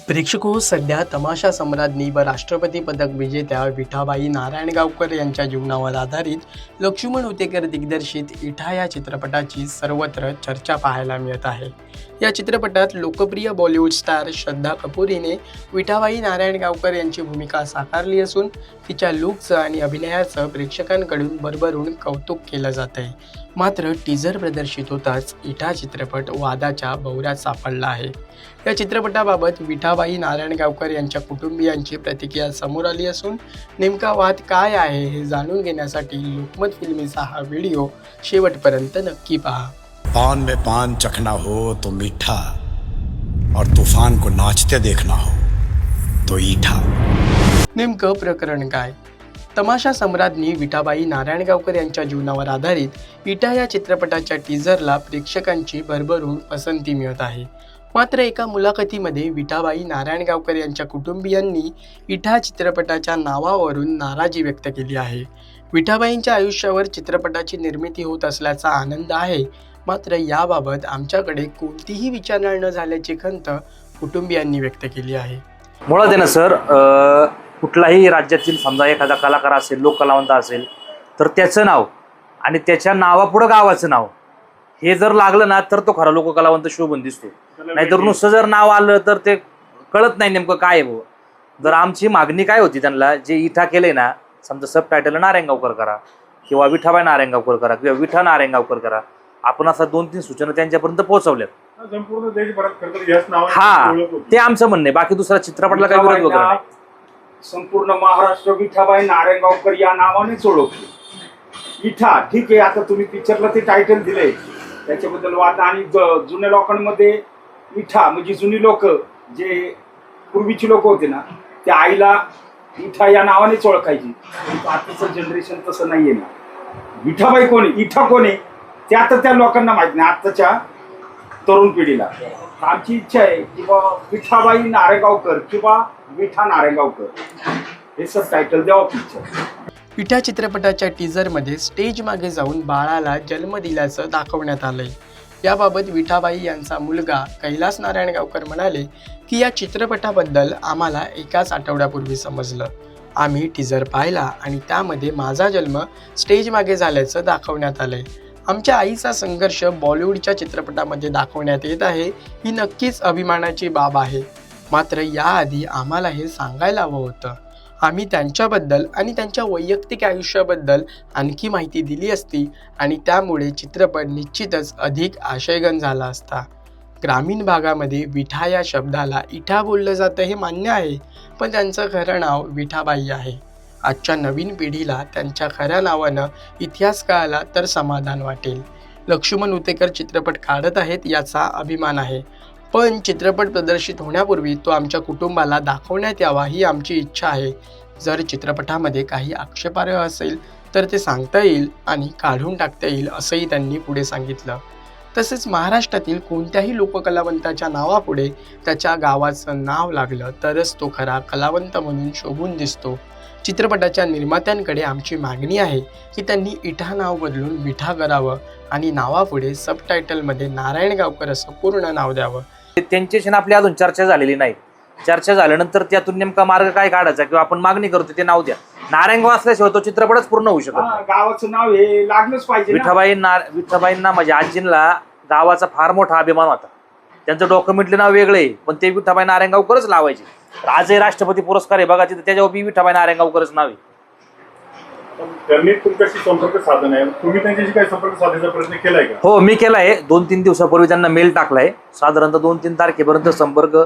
प्रेक्षको, सध्या तमाशा सम्राज्ञी व राष्ट्रपती पदक विजेत्या विठाबाई नारायणगावकर यांच्या जीवनावर आधारित लक्ष्मण उतेकर दिग्दर्शित इठा या चित्रपटाची सर्वत्र चर्चा पाहायला मिळत आहे। या चित्रपटात लोकप्रिय बॉलिवूड स्टार श्रद्धा कपूर हिने विठाबाई नारायणगावकर यांची भूमिका साकारली असून तिच्या लुकचं आणि अभिनयाचं प्रेक्षकांकडून भरभरून कौतुक केलं जात आहे। मात्र टीझर प्रदर्शित होताच इठा चित्रपट वादाच्या भोवऱ्यात सापडला आहे। या चित्रपटाबाबत विठाबाई नारायणगावकर यांच्या कुटुंबियांची प्रतिक्रिया समोर आली असून नेमका वाद काय आहे हे जाणून घेण्यासाठी लोकमत फिल्मीचा हा व्हिडिओ शेवटपर्यंत नक्की पहा। पान में पान चखना हो तो मीठा और तूफान को नाचते देखना हो तो ईठा। नेमकं प्रकरण काय? तमाशा सम्राज्ञी विठाबाई नारायणगावकर यांच्या जीवनावर आधारित इठा या चित्रपटाच्या टीझरला प्रेक्षकांची भरभरून पसंती मिळत आहे। मात्र एका मुलाखतीमध्ये विठाबाई नारायणगावकर यांच्या कुटुंबियांनी इठा चित्रपटाच्या नावावरून नाराजी व्यक्त केली आहे। विठाबाईंच्या आयुष्यावर चित्रपटाची निर्मिती होत असल्याचा आनंद आहे, मात्र याबाबत आमच्याकडे कोणतीही विचारणा न झाल्याची खंत कुटुंबियांनी व्यक्त केली आहे। मुळात आहे ना सर, कुठलाही राज्यातील समजा एखादा कलाकार असेल, लोककलावंत असेल, तर त्याचं नाव आणि त्याच्या नावापुढं गावाचं नाव हे जर लागलं ना तर तो खरा लोककलावंत शोभून दिसतो। नाहीतर नुसतं जर नाव आलं तर ते कळत नाही नेमकं काय आहे। जर आमची मागणी काय होती त्यांना, जे इठा केलंय ना, समजा सब टायटल नारायणगावकर करा किंवा विठाबाई नारायणगावकर करा किंवा विठा नारायणगावकर करा, आपण असा 2-3 सूचना त्यांच्यापर्यंत पोहोचवल्यात। संपूर्ण देशभरात हा, ते आमचं म्हणणं आहे। बाकी दुसरा चित्रपटाला काही विरोध वगैरे नाही। संपूर्ण महाराष्ट्र विठाबाई नारायणगावकर या नावानेच ओळखले। इठा ठीक आहे, आता तुम्ही पिक्चरला ते टायटल दिलंय त्याच्याबद्दल वाद, आणि जुन्या लोकांमध्ये इठा म्हणजे जुनी लोक, जे पूर्वीची लोक होते ना, त्या आईला इठा या नावानेच ओळखायची। आताचं जनरेशन तसं नाहीये ना। विठाबाई कोणी, इठा कोणी, ते आता त्या लोकांना माहित नाही, आताच्या तरुण पिढीला। आमची इच्छा आहे की विठाबाई नारायणगावकर किंवा विठा नारायणगावकर हे सब टायटल द्यावं पिक्चर। इठा चित्रपटाच्या टीझरमध्ये स्टेज मागे जाऊन बाळाला जन्म दिल्याचं दाखवण्यात आलंय। याबाबत विठाबाई यांचा मुलगा कैलास नारायणगावकर म्हणाले की या चित्रपटाबद्दल आम्हाला एकाच आठवड्यापूर्वी समजलं। आम्ही टीझर पाहिला आणि त्यामध्ये माझा जन्म स्टेज मागे झाल्याचं दाखवण्यात आलंय। आमच्या आईचा संघर्ष बॉलिवूडच्या चित्रपटामध्ये दाखवण्यात येत आहे, ही नक्कीच अभिमानाची बाब आहे। मात्र याआधी आम्हाला हे सांगायला हवं होतं। आम्ही त्यांच्याबद्दल आणि त्यांच्या वैयक्तिक आयुष्याबद्दल आणखी माहिती दिली असती आणि त्यामुळे चित्रपट निश्चितच अधिक आशयघन झाला असता। ग्रामीण भागामध्ये विठा या शब्दाला इठा बोललं जातं हे मान्य आहे, पण त्यांचं खरं नाव विठाबाई आहे। आजच्या नवीन पिढीला त्यांच्या खऱ्या नावानं इतिहास कळाला तर समाधान वाटेल। लक्ष्मण उतेकर चित्रपट काढत आहेत याचा अभिमान आहे, पण चित्रपट प्रदर्शित होण्यापूर्वी तो आमच्या कुटुंबाला दाखवण्यात यावा ही आमची इच्छा आहे। जर चित्रपटामध्ये काही आक्षेपार्ह असेल तर ते सांगता येईल आणि काढून टाकता येईल असंही त्यांनी पुढे सांगितलं। तसेच महाराष्ट्रातील कोणत्याही लोककलावंताच्या नावापुढे त्याच्या गावाचं नाव लागलं तरच तो खरा कलावंत म्हणून शोभून दिसतो। चित्रपटाच्या निर्मात्यांकडे आमची मागणी आहे की त्यांनी इठा नाव बदलून विठा करावं आणि नावापुढे सबटायटलमध्ये नारायणगावकर असं पूर्ण नाव द्यावं। त्यांच्याशी आपली अजून चर्चा झालेली नाही। चर्चा झाल्यानंतर त्यातून नेमका मार्ग काय काढायचा किंवा आपण मागणी करतो ते नाव द्या। नारायणगाव असल्याशिवाय तो चित्रपटच पूर्ण होऊ शकत नाही। गावाचं नाव हे लागलंच पाहिजे। विठाबाईंना म्हणजे आजींना गावाचा फार मोठा अभिमान होता। त्यांचं डॉक्युमेंटली नाव वेगळे, पण ते विठाबाई नारायणगावकरच लावायचे। आजही राष्ट्रपती पुरस्कार आहे बघा, तिथे त्याच्यावर बी विठाबाई नारायणगावकरच नाव आहे। त्यांनी तुमच्याशी संपर्क साधन आहे, तुम्ही त्यांच्याशी काही संपर्क साधायचा प्रयत्न केलाय का? हो, मी केलाय। 2-3 दिवसापूर्वी त्यांना मेल टाकलाय। साधारणतः 2-3 तारखेपर्यंत संपर्क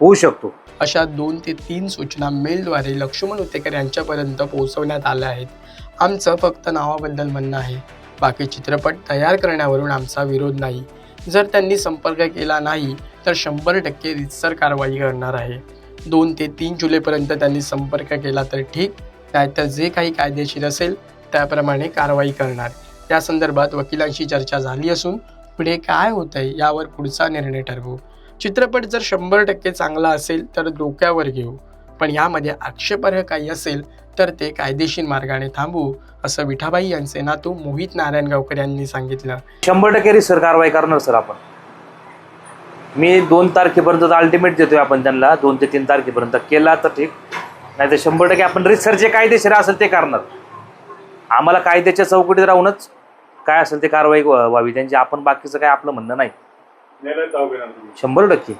होऊ शकतो। अशा 2 ते 3 सूचना मेलद्वारे लक्ष्मण उतेकर यांच्यापर्यंत पोहोचवण्यात आल्या आहेत। आमचं फक्त नावाबद्दल म्हणणं आहे, बाकी चित्रपट तयार करण्यावरून आमचा विरोध नाही। जर त्यांनी संपर्क केला नाही तर 100% रीतसर कारवाई करणार आहे। 2 ते 3 जुलैपर्यंत त्यांनी संपर्क केला तर ठीक, नाहीतर जे काही कायदेशीर असेल त्याप्रमाणे कारवाई करणार। या संदर्भात वकिलांशी चर्चा झाली असून पुढे काय होतंय यावर पुढचा निर्णय ठरवू। चित्रपट जर 100% चांगला असेल तर डोक्यावर घेऊ, पण यामध्ये आक्षेपार्ह काही असेल तर ते कायदेशीर मार्गाने थांबवू, असं विठाबाई यांचे नातू मोहित नारायणगावकर यांनी सांगितलं। 100% रीतसर कारवाई करणार सर आपण। मी 2 तारखेपर्यंत अल्टिमेट देतोय आपण त्यांना, 2 ते 3 तारखेपर्यंत केला तर ठीक, नाही तर 100% आपण रिसर्च जे कायदेशीर असेल ते करणार. आम्हाला कायद्याच्या चौकटीत राहूनच काय असेल ते कारवाई व्हावी त्यांची. आपण बाकीचं काय आपलं म्हणणं नाही. 100%.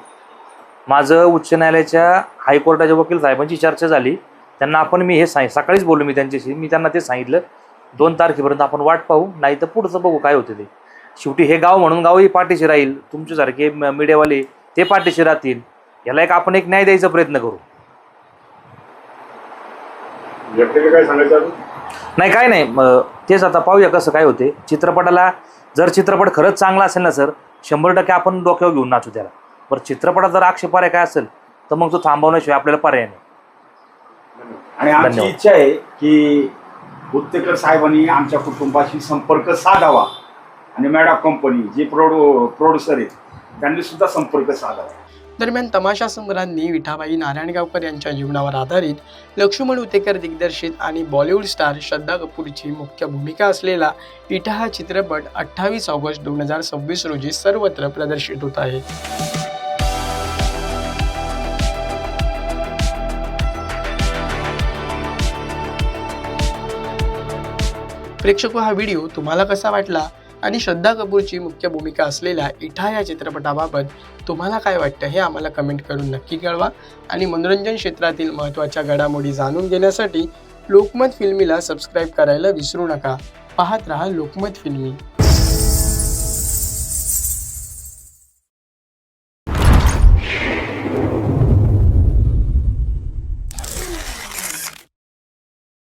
माझं उच्च न्यायालयाच्या हायकोर्टाच्या वकील साहेबांची चर्चा झाली. त्यांना आपण मी हे सकाळीच बोललो मी त्यांच्याशी. मी त्यांना ते सांगितलं 2 तारखेपर्यंत आपण वाट पाहू, नाही तर पुढचं बघू काय होतं ते. शेवटी हे गाव म्हणून गावही पाठीशी राहील, तुमच्यासारखे मीडियावाले ते पाठीशी राहतील. याला आपण एक न्याय द्यायचा प्रयत्न करू. काय सांगायचं नाही काय नाही, तेच आता पाहूया कसं काय होते. चित्रपटाला जर चित्रपट खरंच चांगला असेल ना सर, 100% आपण डोक्यावर घेऊन नाचू त्याला. बरं चित्रपटात जर आक्षेपार्ह काय असेल तर मग तो थांबवण्याशिवाय आपल्याला पर्याय नाही. आणि आमची इच्छा आहे की उत्तेकर साहेबांनी आमच्या कुटुंबाशी संपर्क साधावा आणि मॅडम कंपनी जे प्रोड्युसर आहेत त्यांनी सुद्धा संपर्क साधावा. दरम्यान तमाशा सम्राज्ञी विठाबाई नारायणगावकर यांच्या जीवनावर आधारित लक्ष्मण उतेकर दिग्दर्शित आणि बॉलिवूड स्टार श्रद्धा कपूरची मुख्य भूमिका असलेला इठा हा चित्रपट 28 ऑगस्ट 2026 रोजी सर्वत्र प्रदर्शित होत आहे. प्रेक्षक, हा व्हिडिओ तुम्हाला कसा वाटला आणि श्रद्धा कपूरची मुख्य भूमिका असलेल्या इठा या चित्रपटाबाबत तुम्हाला काय वाटतं हे आम्हाला कमेंट करून नक्की कळवा. आणि मनोरंजन क्षेत्रातील महत्त्वाच्या घडामोडी जाणून घेण्यासाठी लोकमत फिल्मीला सबस्क्राईब करायला विसरू नका. पाहत रहा लोकमत फिल्मी.